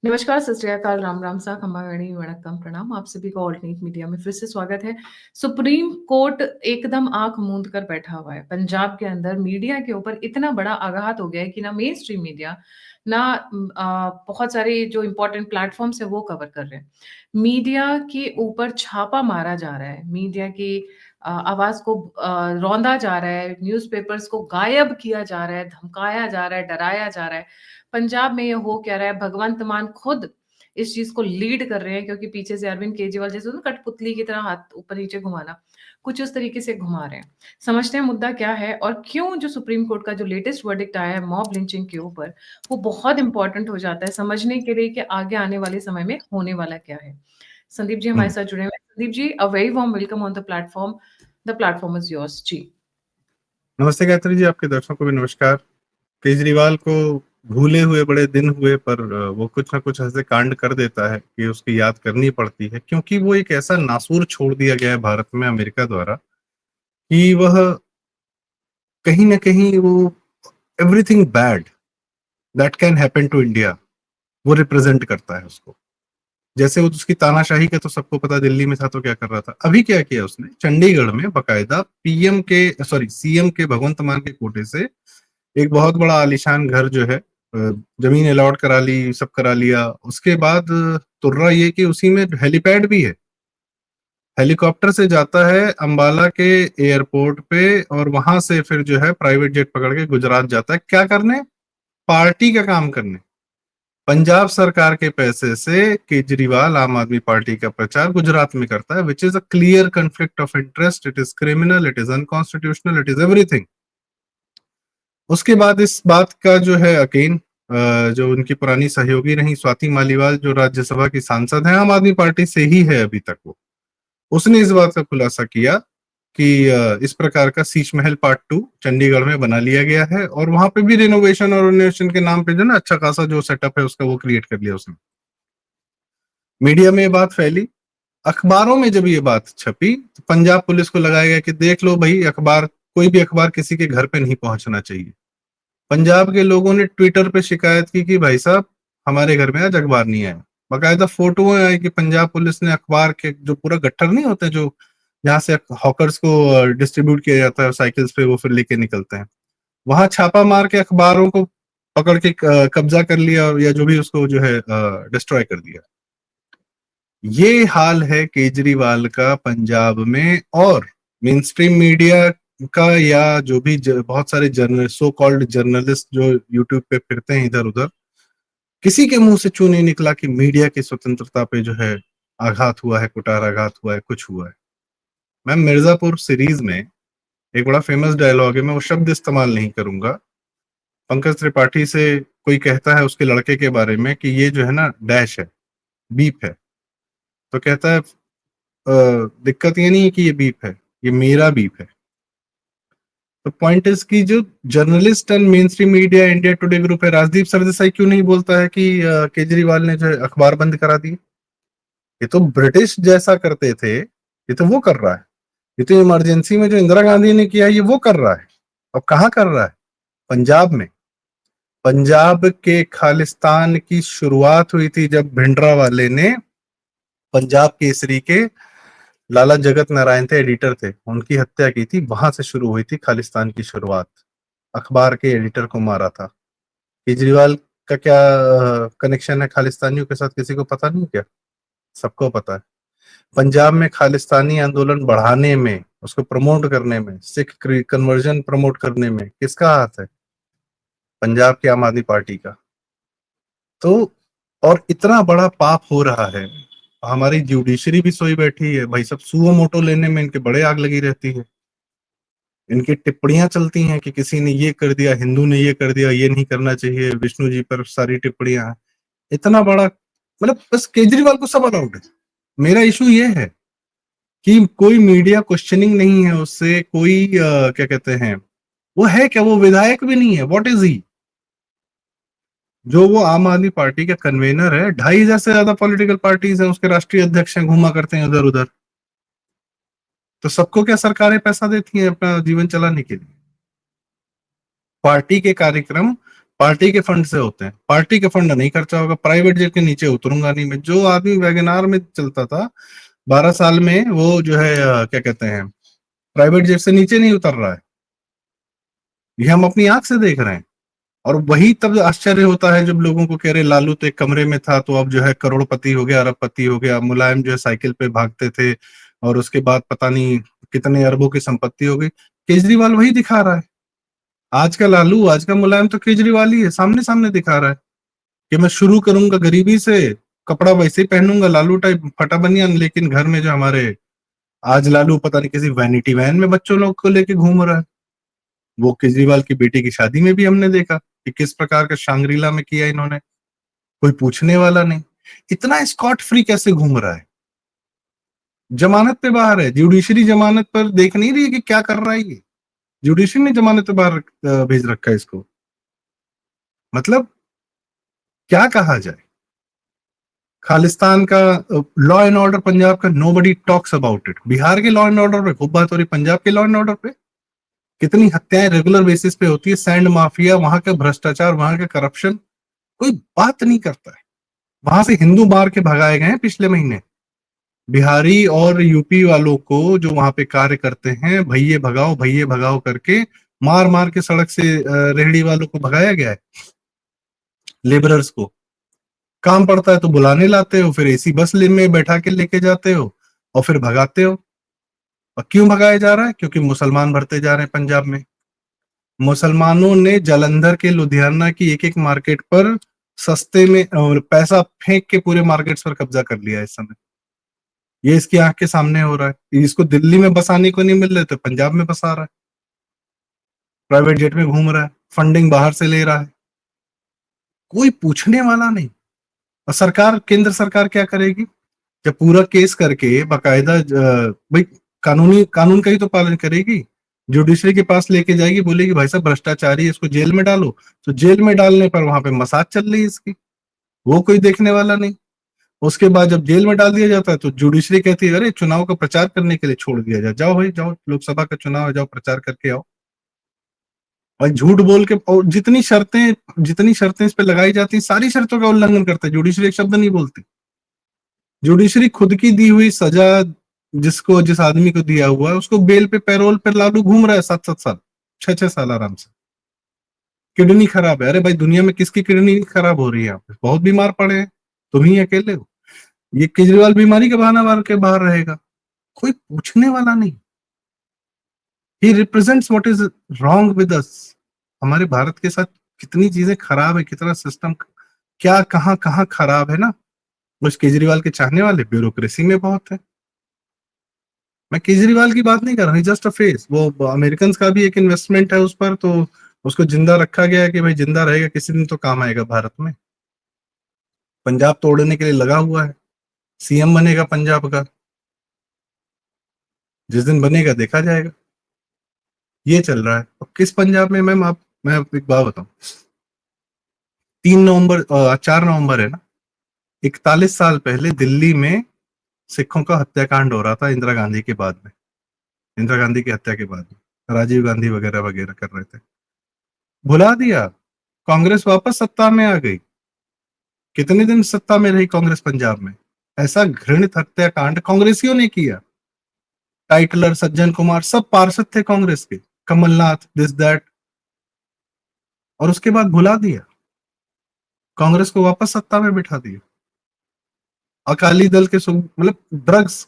नमस्कार, सत श्री अकाल, राम राम सा, खम्बागणी, वणक्कम, प्रणाम। आप सभी का ऑल्टरनेट मीडिया में फिर से स्वागत है। सुप्रीम कोर्ट एकदम आंख मूंद कर बैठा हुआ है। पंजाब के अंदर मीडिया के ऊपर इतना बड़ा आघात हो गया है कि ना मेन स्ट्रीम मीडिया, ना बहुत सारे जो इंपॉर्टेंट प्लेटफॉर्म्स है वो कवर कर रहे हैं। मीडिया के ऊपर छापा मारा जा रहा है, मीडिया की आवाज को रौंदा जा रहा है, न्यूज़पेपर्स को गायब किया जा रहा है, धमकाया जा रहा है, डराया जा रहा है। पंजाब में ये हो क्या रहा है, भगवंत मान खुद इस चीज को लीड कर रहे हैं, क्योंकि पीछे से अरविंद केजरीवाल जैसे ना कठपुतली की तरह हाथ ऊपर नीचे घुमाना, कुछ उस तरीके से घुमा रहे हैं। समझते हैं मुद्दा क्या है और क्यों जो सुप्रीम कोर्ट का जो लेटेस्ट वर्डिक्ट आया है मॉब लिंचिंग के ऊपर, वो बहुत इंपॉर्टेंट हो जाता है समझने के लिए कि आगे आने वाले समय में होने वाला क्या है। संदीप जी हमारे हम्म। साथ जुड़े हुए हैं। Sandeep ji, a very warm welcome on the platform is yours ji. नमस्ते गायत्री जी, आपके दर्शकों को भी नमस्कार। केजरीवाल को भूले हुए बड़े दिन हुए, पर वो कुछ ना कुछ ऐसे कांड कर देता है कि उसकी याद करनी पड़ती है, क्योंकि वो एक ऐसा नासूर छोड़ दिया गया है भारत में अमेरिका द्वारा कि वह कहीं ना कहीं वो everything bad that can happen to India वो रिप्रेजेंट करता है उसको। जैसे वो उसकी तानाशाही का तो सबको पता, दिल्ली में था तो क्या कर रहा था, अभी क्या किया उसने चंडीगढ़ में बकायदा पीएम के सीएम के भगवंत मान के कोटे से एक बहुत बड़ा आलीशान घर जो है, जमीन अलॉट करा ली, सब करा लिया। उसके बाद तुर्रा ये कि उसी में हेलीपैड भी है, हेलीकॉप्टर से जाता है अंबाला के एयरपोर्ट पे और वहां से फिर जो है प्राइवेट जेट पकड़ के गुजरात जाता है। क्या करने? पार्टी का काम करने। पंजाब सरकार के पैसे से केजरीवाल आम आदमी पार्टी का प्रचार गुजरात में करता है, which is a clear conflict of interest. It is criminal, it is unconstitutional, it is everything. उसके बाद इस बात का जो है यकीन, जो उनकी पुरानी सहयोगी रही स्वाति मालीवाल, जो राज्यसभा की सांसद है आम आदमी पार्टी से ही है अभी तक, वो उसने इस बात का खुलासा किया कि इस प्रकार का शीश महल पार्ट 2 चंडीगढ़ में बना लिया गया है और वहां पे भी रिनोवेशन और रिनोवेशन के नाम पे जो ना अच्छा खासा जो सेटअप है उसका वो क्रिएट कर लिया उसने। मीडिया में ये बात फैली, अखबारों में जब ये बात छपी तो पंजाब पुलिस को लगाया गया कि देख लो भाई, अखबार, कोई भी अखबार किसी के घर पे नहीं पहुंचना चाहिए। पंजाब के लोगों ने ट्विटर पे शिकायत की कि भाई साहब, हमारे घर में आज अखबार नहीं आया। बाकायदा फोटो आई कि पंजाब पुलिस ने अखबार के जो पूरा गट्ठर नहीं होते, जो जहाँ से हॉकर्स को डिस्ट्रीब्यूट किया जाता है साइकिल्स पे, वो फिर लेके निकलते हैं, वहां छापा मार के अखबारों को पकड़ के कब्जा कर लिया या जो भी उसको जो है डिस्ट्रॉय कर दिया। ये हाल है केजरीवाल का पंजाब में। और मेन स्ट्रीम मीडिया का या जो भी बहुत सारे जर्नल सो कॉल्ड जर्नलिस्ट जो यूट्यूब पे फिरते हैं इधर उधर, किसी के मुंह से क्यों नहीं निकला कि मीडिया की स्वतंत्रता पे जो है आघात हुआ है, कुटाराघात हुआ है, कुछ हुआ है। मैम, मिर्जापुर सीरीज में एक बड़ा फेमस डायलॉग है, मैं वो शब्द इस्तेमाल नहीं करूंगा। पंकज त्रिपाठी से कोई कहता है उसके लड़के के बारे में कि ये जो है ना डैश है, बीप है, तो कहता है दिक्कत ये नहीं है कि ये बीप है, ये मेरा बीप है। तो पॉइंट इज कि जो journalist and main stream media India today group है, राजदीप सरदेसाई क्यों नहीं बोलता है कि केजरीवाल ने जो है अखबार बंद करा दिए? ये तो ब्रिटिश जैसा करते थे, ये तो वो कर रहा है। ये तो इमरजेंसी में जो इंदिरा गांधी ने किया ये वो कर रहा है। अब कहाँ कर रहा है? पंजाब में। पंजाब के खालिस्तान की शुरुआत हुई थी जब भिंडरा वाले ने पंजाब केसरी के लाला जगत नारायण थे, एडिटर थे, उनकी हत्या की थी। वहां से शुरू हुई थी खालिस्तान की शुरुआत। अखबार के एडिटर को मारा था। केजरीवाल का क्या कनेक्शन है खालिस्तानियों के साथ, किसी को पता नहीं क्या? सबको पता है। पंजाब में खालिस्तानी आंदोलन बढ़ाने में, उसको प्रमोट करने में, सिख कन्वर्जन प्रमोट करने में किसका हाथ है? पंजाब की आम आदमी पार्टी का। तो और इतना बड़ा पाप हो रहा है, हमारी जुडिशरी भी सोई बैठी है भाई सब, सुओ मोटो लेने में इनके बड़े आग लगी रहती है। इनकी टिप्पणियां चलती हैं कि किसी ने ये कर दिया, हिंदू ने ये कर दिया, ये नहीं करना चाहिए, विष्णु जी पर सारी टिप्पणियां हैं। इतना बड़ा, मतलब बस केजरीवाल को सब अलाउड है। मेरा इशू ये है कि कोई मीडिया क्वेश्चनिंग नहीं है उससे, कोई क्या कहते हैं, वो है क्या? वो विधायक भी नहीं है, व्हाट इज ही? जो वो आम आदमी पार्टी का कन्वेनर है, 2,500 से ज्यादा पॉलिटिकल पार्टीज हैं, उसके राष्ट्रीय अध्यक्ष हैं, घूमा करते हैं उधर उधर। तो सबको क्या सरकारें पैसा देती हैं अपना जीवन चलाने के लिए? पार्टी के कार्यक्रम पार्टी के फंड से होते हैं, पार्टी का फंड नहीं खर्चा होगा, प्राइवेट जेट के नीचे उतरूंगा नहीं मैं। जो आदमी वैगनार में चलता था 12 साल में, वो जो है क्या कहते हैं, प्राइवेट जेट से नीचे नहीं उतर रहा है। ये हम अपनी आंख से देख रहे हैं। और वही तब आश्चर्य होता है जब लोगों को कह रहे लालू तो एक कमरे में था, तो अब जो है करोड़पति हो गया, अरबपति हो गया। मुलायम जो है साइकिल पे भागते थे, और उसके बाद पता नहीं कितने अरबों की संपत्ति हो गई। केजरीवाल वही दिखा रहा है। आज का लालू, आज का मुलायम तो केजरीवाल ही है, सामने सामने दिखा रहा है कि मैं शुरू करूंगा गरीबी से, कपड़ा वैसे ही पहनूंगा लालू टाइप फटा बनियान, लेकिन घर में जो हमारे, आज लालू पता नहीं किसी वैनिटी वैन में बच्चों लोग को लेके घूम रहा है। वो केजरीवाल की बेटी की शादी में भी हमने देखा कि किस प्रकार का शांग्रीला में किया इन्होंने, कोई पूछने वाला नहीं। इतना स्कॉट फ्री कैसे घूम रहा है? जमानत पे बाहर है, जुडिशरी जमानत पर देख नहीं रही है कि क्या कर रहा है ये। जुडिशरी ने जमानत पे बाहर भेज रखा है इसको। मतलब क्या कहा जाए। खालिस्तान का लॉ एंड ऑर्डर पंजाब का, nobody talks about it. Bihar के लॉ एंड ऑर्डर पे खूब बात हो रही, पंजाब के लॉ एंड ऑर्डर पे कितनी हत्याएं रेगुलर बेसिस पे होती है, सैंड माफिया, वहां का भ्रष्टाचार, वहां का करप्शन, कोई बात नहीं करता है। वहां से हिंदू मार के भगाए गए हैं पिछले महीने, बिहारी और यूपी वालों को जो वहां पे कार्य करते हैं, भैये भगाओ करके मार मार के सड़क से रेहड़ी वालों को भगाया गया है, लेबरर्स को। काम पड़ता है तो बुलाने लाते हो, फिर एसी बस में बैठा के लेके जाते हो और फिर भगाते हो। और क्यों भगाया जा रहा है? क्योंकि मुसलमान भरते जा रहे हैं पंजाब में। मुसलमानों ने जालंधर के, लुधियाना की एक एक मार्केट पर सस्ते में और पैसा फेंक के पूरे मार्केट्स पर कब्जा कर लिया है इस समय। ये इसकी आंख के सामने हो रहा है। इसको दिल्ली में बसाने को नहीं मिल रहे तो पंजाब में बसा रहा है, प्राइवेट जेट में घूम रहा है, फंडिंग बाहर से ले रहा है, कोई पूछने वाला नहीं। और सरकार, केंद्र सरकार क्या करेगी जब पूरा केस करके बाकायदा भाई कानूनी कानून का ही तो पालन करेगी। जुडिशरी के पास लेके जाएगी, बोलेगी भाई साहब भ्रष्टाचारी है, इसको जेल में डालो। तो जेल में डालने पर वहां पे मसाज चल रही है इसकी, वो कोई देखने वाला नहीं। उसके बाद जब जेल में डाल दिया जाता है तो जुडिशरी कहती है अरे चुनाव का प्रचार करने के लिए छोड़ दिया जाए, जाओ भाई जाओ, लोकसभा का चुनाव है, जाओ प्रचार करके आओ। और झूठ बोल के, और जितनी शर्तें इस पे लगाई जाती हैं, सारी शर्तों का उल्लंघन करते हैं, जुडिशरी एक शब्द नहीं बोलती। जुडिशरी खुद की दी हुई सजा, जिसको जिस आदमी को दिया हुआ है उसको बेल पे, पैरोल पे लालू घूम रहा है 7-7 साल, 6-6 साल आराम से। किडनी खराब है, अरे भाई दुनिया में किसकी किडनी नहीं खराब हो रही है? यहाँ पे बहुत बीमार पड़े हैं, तुम ही अकेले हो। ये केजरीवाल बीमारी का बहाना मार के बाहर रहेगा, कोई पूछने वाला नहीं। ही represents what is wrong with us. हमारे भारत के साथ कितनी चीजें खराब है, कितना सिस्टम क्या कहाँ कहाँ खराब है ना। उस केजरीवाल के चाहने वाले ब्यूरोक्रेसी में बहुत है। मैं केजरीवाल की बात नहीं कर रहा, जस्ट अ फेस। वो अमेरिकन का भी एक इन्वेस्टमेंट है उस पर, तो उसको जिंदा रखा गया है कि भाई जिंदा रहेगा, किसी दिन तो काम आएगा भारत में। पंजाब तोड़ने के लिए लगा हुआ है, सीएम बनेगा पंजाब का, जिस दिन बनेगा देखा जाएगा। ये चल रहा है। अब किस पंजाब में मैम, आप, मैं आपको एक बात बताऊं, 3 नवंबर, 4 नवंबर है ना, 41 साल पहले दिल्ली में सिखों का हत्याकांड हो रहा था, इंदिरा गांधी के बाद में, इंदिरा गांधी की हत्या के बाद में राजीव गांधी वगैरह वगैरह कर रहे थे। भुला दिया, कांग्रेस वापस सत्ता में आ गई। कितने दिन सत्ता में रही कांग्रेस पंजाब में? ऐसा घृणित हत्याकांड कांग्रेसियों ने किया। टाइटलर, सज्जन कुमार, सब पार्षद थे कांग्रेस के, कमलनाथ, दिस दैट, और उसके बाद भुला दिया, कांग्रेस को वापस सत्ता में बिठा दिया। अकाली दल के मतलब ड्रग्स,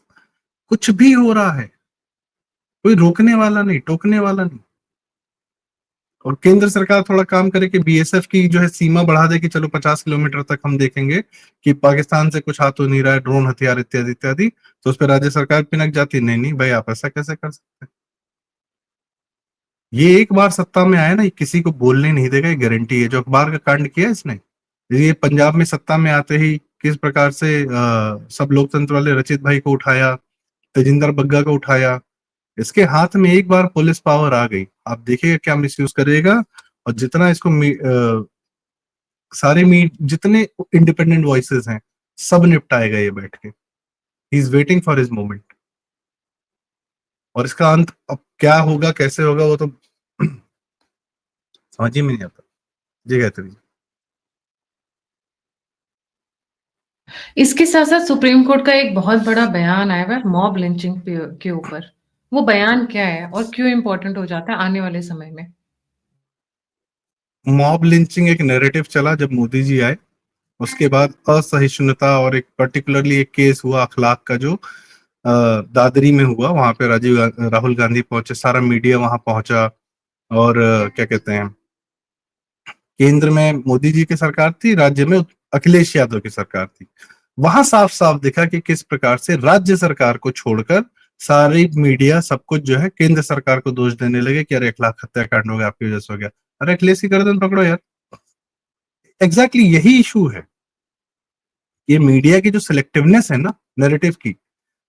कुछ भी हो रहा है, कोई रोकने वाला नहीं, टोकने वाला नहीं। और केंद्र सरकार थोड़ा काम करे कि बीएसएफ की जो है सीमा बढ़ा दे कि चलो 50 किलोमीटर तक हम देखेंगे कि पाकिस्तान से कुछ हाथ तो नहीं रहा है, ड्रोन हथियार इत्यादि इत्यादि। तो उस पर राज्य सरकार पिनक जाती, नहीं नहीं भाई आप ऐसा कैसे कर सकते हैं? ये एक बार सत्ता में आया ना, ये किसी को बोलने नहीं देगा, ये गारंटी है। जो अखबार का कांड किया इसने, ये पंजाब में सत्ता में आते ही किस प्रकार से सब लोकतंत्र वाले रचित भाई को उठाया, तेजिंदर बग्गा को उठाया। इसके हाथ में एक बार पुलिस पावर आ गई, आप देखिएगा क्या मिसयूज करेगा। और जितना इसको जितने इंडिपेंडेंट वॉइसेस हैं, सब निपटाएगा ये बैठ के। He is waiting for his moment. और इसका अंत अब क्या होगा, कैसे होगा, वो तो समझ ही में नहीं आता। जी गायत्री जी। इसके साथ-साथ सुप्रीम कोर्ट का एक बहुत बड़ा बयान आया हुआ है मॉब लिंचिंग के ऊपर। वो बयान क्या है और क्यों इम्पोर्टेंट हो जाता है आने वाले समय में? मॉब लिंचिंग एक नैरेटिव चला जब मोदी जी आए, उसके बाद असहिष्णुता और एक पर्टिकुलरली एक केस हुआ अखलाक का जो दादरी में हुआ, वहां पे राहुल गांधी पहुंचे, सारा मीडिया वहां पहुंचा। और क्या कहते हैं, केंद्र में मोदी जी की सरकार थी, राज्य में अखिलेश यादव की सरकार थी। वहां साफ साफ दिखा कि किस प्रकार से राज्य सरकार को छोड़कर सारी मीडिया सब कुछ जो है केंद्र सरकार को दोष देने लगे कि अरे अखलाक हत्याकांड हो गया, आपकी वजह से हो गया। अरे अखिलेश की गर्दन पकड़ो यार। एग्जैक्टली यही इशू है, ये मीडिया की जो सिलेक्टिवनेस है ना नैरेटिव की।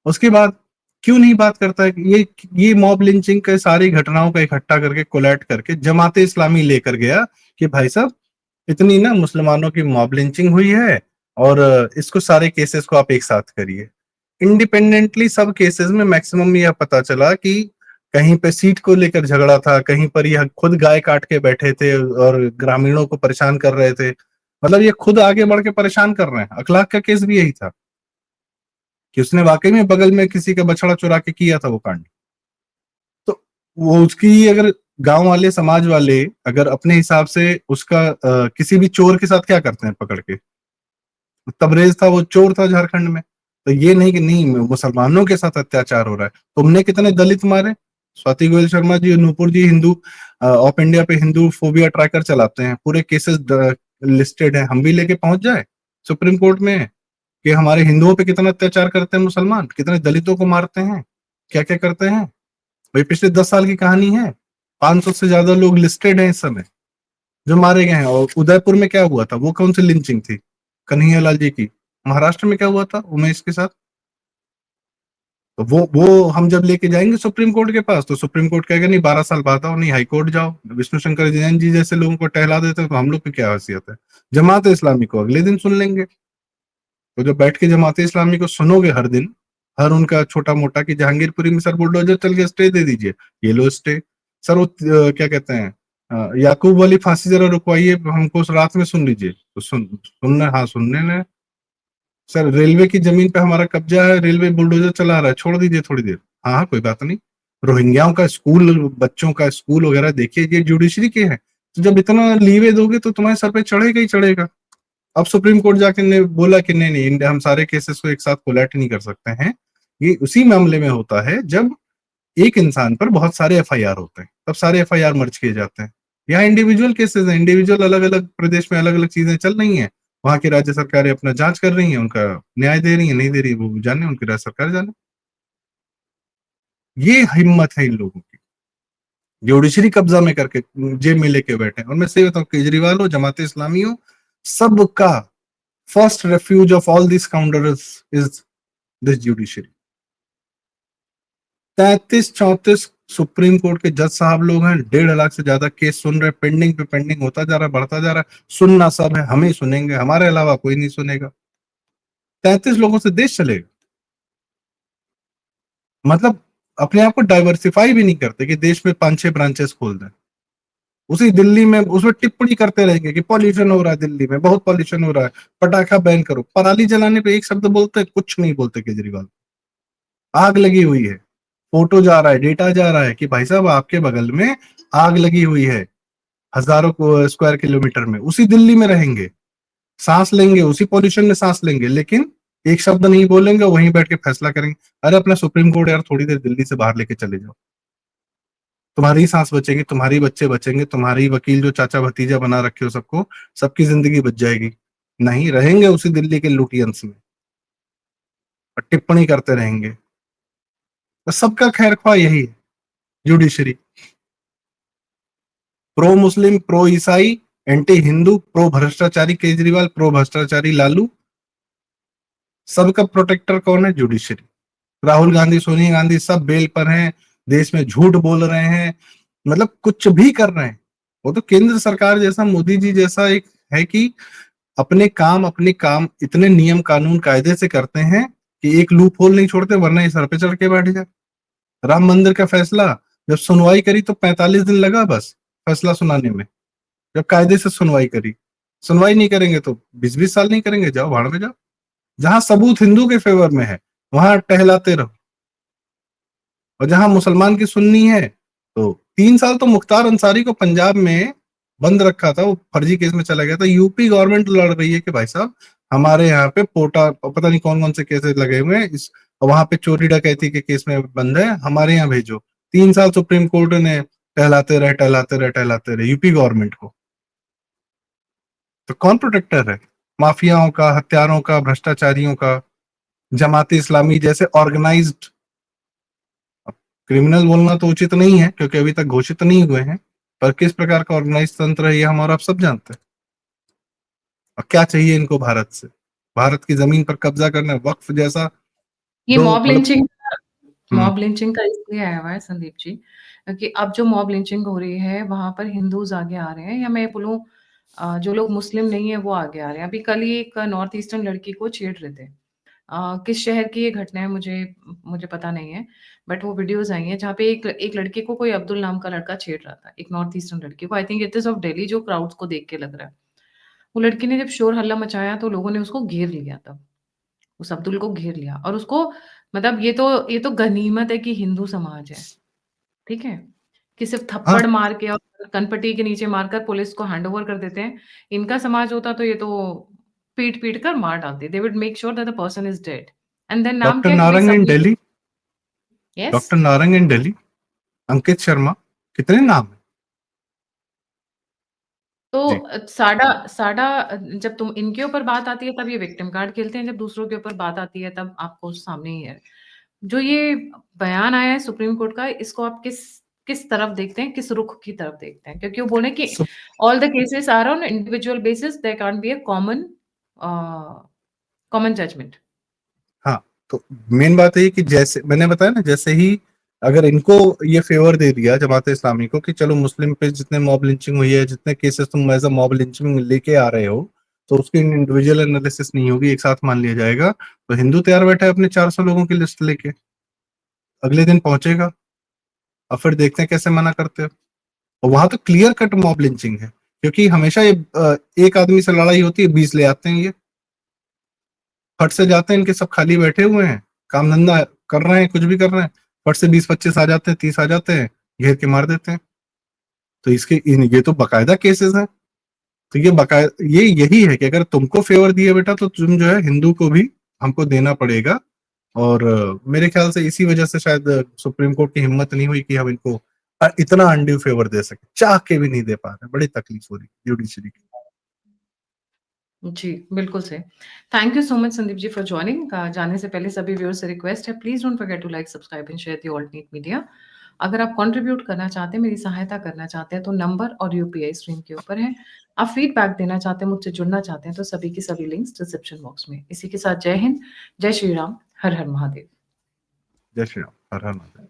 उसके बाद क्यों नहीं बात करता है कि ये मॉब लिंचिंग के सारी घटनाओं का इकट्ठा करके कोलैट करके जमाते इस्लामी लेकर गया कि भाई साहब इतनी ना मुसलमानों की मॉब लिंचिंग हुई है, और इसको सारे केसेस को आप एक साथ करिए। इंडिपेंडेंटली सब केसेस में मैक्सिमम यह पता चला कि कहीं पे सीट को लेकर झगड़ा था, कहीं पर यह खुद गाय काट के बैठे थे और ग्रामीणों को परेशान कर रहे थे। मतलब ये खुद आगे बढ़ के परेशान कर रहे हैं। अखलाक का केस भी यही था कि उसने वाकई में बगल में किसी का बछड़ा चुरा के किया था वो कांड। तो वो उसकी अगर गांव वाले समाज वाले अगर अपने हिसाब से उसका किसी भी चोर के साथ क्या करते हैं पकड़ के, तबरेज था वो चोर था झारखंड में। तो ये नहीं कि नहीं मुसलमानों के साथ अत्याचार हो रहा है। तुमने कितने दलित मारे? स्वाति गोयल शर्मा जी, नूपुर जी हिंदू ऑफ इंडिया पे हिंदू फोबिया ट्रैकर चलाते हैं, पूरे केसेस लिस्टेड है। हम भी लेके पहुंच जाए सुप्रीम कोर्ट में कि हमारे हिंदुओं पे कितना अत्याचार करते हैं मुसलमान, कितने दलितों को मारते हैं, क्या क्या करते हैं। भाई पिछले 10 साल की कहानी है, 500 से ज्यादा लोग लिस्टेड हैं इस समय जो मारे गए हैं। और उदयपुर में क्या हुआ था, वो कौन सी लिंचिंग थी? कन्हैया लाल जी की। महाराष्ट्र में क्या हुआ था उमेश के साथ? तो वो हम जब लेके जाएंगे सुप्रीम कोर्ट के पास तो सुप्रीम कोर्ट कहेगा नहीं 12 साल बाद आओ, नहीं हाई कोर्ट जाओ। विष्णु शंकर जैन जी जैसे लोगों को टहला देते हैं तो हम लोग की क्या हैसियत है? जमात इस्लामी को अगले दिन सुन लेंगे। तो जब बैठ के जमात इस्लामी को सुनोगे हर दिन, हर उनका छोटा मोटा कि जहांगीरपुरी में सर बुलडोजर चल के स्टे दे दीजिए, ये लो स्टे। सर वो क्या कहते हैं, याकूब वाली फांसी जरा रुकवाइए, हमको उस रात में सुन लीजिए, तो सुनना, हाँ सुनने ने। सर रेलवे की जमीन पे हमारा कब्जा है, रेलवे बुलडोजर चला रहा है, छोड़ दीजिए थोड़ी देर, हाँ हाँ कोई बात नहीं। रोहिंग्याओं का स्कूल, बच्चों का स्कूल वगैरह देखिए, ये जुडिशरी के है। तो जब इतना लीवे दोगे तो तुम्हारे सर पे चढ़ेगा ही चढ़ेगा। अब सुप्रीम कोर्ट जाके ने बोला कि नहीं नहीं, इंडिया हम सारे केसेस को एक साथ कोलैट नहीं कर सकते हैं। ये उसी मामले में होता है जब एक इंसान पर बहुत सारे एफआईआर होते हैं, तब सारे एफआईआर मर्ज किए जाते हैं। यहाँ इंडिविजुअल केसेस हैं, इंडिविजुअल अलग अलग प्रदेश में अलग अलग चीजें चल रही हैं। वहां की राज्य सरकारें अपना जांच कर रही हैं, उनका न्याय दे रही है नहीं दे रही वो जाने, उनकी राज्य सरकार जाने। ये हिम्मत है इन लोगों की, जुडिशरी कब्जा में करके जेब में लेके बैठे हैं। और मैं सही बताऊं, केजरीवाल हो, जमाते इस्लामी हो, सबका first refuge of all this counters is this judiciary. 33-34 supreme court के जज साहब लोग हैं, 1.5 लाख से ज्यादा केस सुन रहे, पेंडिंग पे पेंडिंग होता जा रहा है, बढ़ता जा रहा है। सुनना सब है, हम ही सुनेंगे, हमारे अलावा कोई नहीं सुनेगा। 33 लोगों से देश चलेगा? मतलब अपने आप को डाइवर्सिफाई भी नहीं करते कि देश में 5-6 ब्रांचेस खोल दें। उसी दिल्ली में उसमें टिप्पणी करते रहेंगे कि पॉल्यूशन हो रहा है, दिल्ली में बहुत पॉल्यूशन हो रहा है, पटाखा बैन करो। पराली जलाने पे एक शब्द बोलते, कुछ नहीं बोलते केजरीवाल। आग लगी हुई है, फोटो जा रहा है, डेटा जा रहा है कि भाई साहब आपके बगल में आग लगी हुई है, हजारों स्क्वायर किलोमीटर में, उसी दिल्ली में रहेंगे, सांस लेंगे, उसी पॉल्यूशन में सांस लेंगे, लेकिन एक शब्द नहीं बोलेंगे, वहीं बैठ के फैसला करेंगे। अरे अपना सुप्रीम कोर्ट यार थोड़ी देर दिल्ली से बाहर लेके चले जाओ, तुम्हारी सांस बचेगी, तुम्हारी बच्चे बचेंगे, तुम्हारी वकील जो चाचा भतीजा बना रखे हो सबको, सबकी जिंदगी बच जाएगी। नहीं, रहेंगे उसी दिल्ली के लुटियंस में और टिप्पणी करते रहेंगे। तो सबका खैर ख्वाह यही है, जुडिशरी। प्रो मुस्लिम, प्रो ईसाई, एंटी हिंदू, प्रो भ्रष्टाचारी केजरीवाल, प्रो भ्रष्टाचारी लालू, सबका प्रोटेक्टर कौन है? जुडिशरी। राहुल गांधी, सोनिया गांधी सब बेल पर हैं, देश में झूठ बोल रहे हैं, मतलब कुछ भी कर रहे हैं। वो तो केंद्र सरकार जैसा, मोदी जी जैसा एक है कि अपने काम इतने नियम कानून कायदे से करते हैं कि एक लूप होल नहीं छोड़ते, वरना ये सर पे चढ़ के बैठ जाए। राम मंदिर का फैसला जब सुनवाई करी तो 45 दिन लगा बस फैसला सुनाने में। जब कायदे से सुनवाई करी। सुनवाई नहीं करेंगे तो 20-20 साल नहीं करेंगे, जाओ भाड़ में जाओ। जहां सबूत हिंदू के फेवर में है वहां टहलाते रहो, और जहां मुसलमान की सुननी है तो 3 साल तो मुख्तार अंसारी को पंजाब में बंद रखा था, वो फर्जी केस में चला गया था। यूपी गवर्नमेंट लड़ रही है कि भाई साहब हमारे यहाँ पे पोटा पता नहीं कौन कौन से केसेस लगे हुए हैं, इस वहां पे चोरी डकैती के केस में बंद है, हमारे यहाँ भेजो। 3 साल सुप्रीम कोर्ट ने टहलाते रहे यूपी गवर्नमेंट को। तो कौन प्रोटेक्टर है? माफियाओं का, हत्यारों का, भ्रष्टाचारियों का, जमाती इस्लामी जैसे ऑर्गेनाइज्ड। क्रिमिनल बोलना तो उचित नहीं है क्योंकि अभी तक घोषित नहीं हुए हैं, पर किस प्रकार का ऑर्गेनाइज तंत्र है ये हम और आप सब जानते हैं। और क्या चाहिए इनको भारत से? भारत की जमीन पर कब्जा करना, वक्फ जैसा ये जो मतलब। हम्म। मॉब लिंचिंग का इसलिए आया हुआ है संदीप जी, कि अब जो मॉब लिंचिंग हो रही है वहां पर हिंदूज आगे आ रहे हैं, या मैं बोलूं जो लोग मुस्लिम नहीं है वो आगे आ रहे हैं। अभी कल ही एक नॉर्थ ईस्टर्न लड़की को छेड़ रहे थे। किस शहर की ये घटना है मुझे मुझे पता नहीं है, बट वो वीडियोस आई हैं जहाँ पे एक एक लड़के को कोई अब्दुल नाम का लड़का छेड़ रहा था, एक नॉर्थ ईस्टर्न लड़की को। I think it is of Delhi, जो क्राउड्स को देख के लग रहा है। वो लड़की ने जब शोर हल्ला मचाया तो लोगों ने उसको घेर लिया, तब उस अब्दुल को घेर लिया और उसको, मतलब ये तो गनीमत है कि हिंदू समाज है, ठीक है? कि सिर्फ हाँ, थप्पड़ मार के और कनपट्टी के नीचे मारकर पुलिस को हैंडओवर कर देते हैं। इनका समाज होता तो ये तो पीट-पीट कर मार डालते। They would make sure that the person is dead and then नाम डॉक्टर क्या है कि भाई नारंग इन सबने। Delhi, yes. Doctor Narang in Delhi, Ankit Sharma, कितने नाम है। तो जी। साडा साडा जब तुम इनके ऊपर बात आती है तब ये विक्टिम कार्ड खेलते हैं, जब दूसरों के ऊपर बात आती है तब आपको सामने ही है। जो ये बयान आया है सुप्रीम कोर्ट का, इसको आप किस किस तरफ देखते हैं, किस रुख की तरफ देखते हैं? क्योंकि वो बोल रहे हैं कि so, all the cases are on individual basis, there can't be a common judgment. हाँ, तो मेन बात है कि जैसे मैंने बताया ना, जैसे ही अगर इनको ये फेवर दे दिया जमात इस्लामी को कि चलो मुस्लिम पे जितने मॉब लिंचिंग हुई है, जितने केसेस तुम एज अ मॉब लिंचिंग लेके आ रहे हो, तो उसकी इंडिविजुअल एनालिसिस नहीं होगी, एक साथ मान लिया जाएगा। तो हिंदू तैयार बैठा है अपने 400 लोगों की लिस्ट लेके, अगले दिन पहुंचेगा और फिर देखते हैं कैसे मना करते हो। और वहां तो क्लियर कट मॉब लिंचिंग है, क्योंकि हमेशा ये एक आदमी से लड़ाई होती है, 20 ले आते हैं, ये फट से जाते हैं, इनके सब खाली बैठे हुए हैं, काम धंधा कर रहे हैं, कुछ भी कर रहे हैं, फट से 20-25 आ जाते हैं, 30 आ जाते हैं, घेर के मार देते हैं। तो ये तो बकायदा केसेस हैं। तो ये बकायदा यही है कि अगर तुमको फेवर दिए बेटा तो तुम जो है हिंदू को भी हमको देना पड़ेगा। और मेरे ख्याल से इसी वजह से शायद सुप्रीम कोर्ट की हिम्मत नहीं हुई कि हम इनको इतना अनड्यू फेवर दे सके, चाह के भी नहीं दे पा रहे, बड़ी तकलीफ हो रही जुडिशरी की। जी, बिल्कुल सही। Thank you so much Sandeep ji for joining. जाने से पहले सभी व्यूअर्स से रिक्वेस्ट है, please don't forget to like, subscribe and share the alternate media. अगर आप कंट्रीब्यूट करना चाहते हैं, मेरी सहायता करना चाहते हैं, तो नंबर और यूपीआई स्क्रीन के ऊपर है। आप फीडबैक देना चाहते हैं, मुझसे जुड़ना चाहते हैं, तो सभी के सभी लिंक्स डिस्क्रिप्शन बॉक्स में। इसी के साथ जय हिंद, जय श्री राम, हर हर महादेव। जय श्री राम, हर हर महादेव।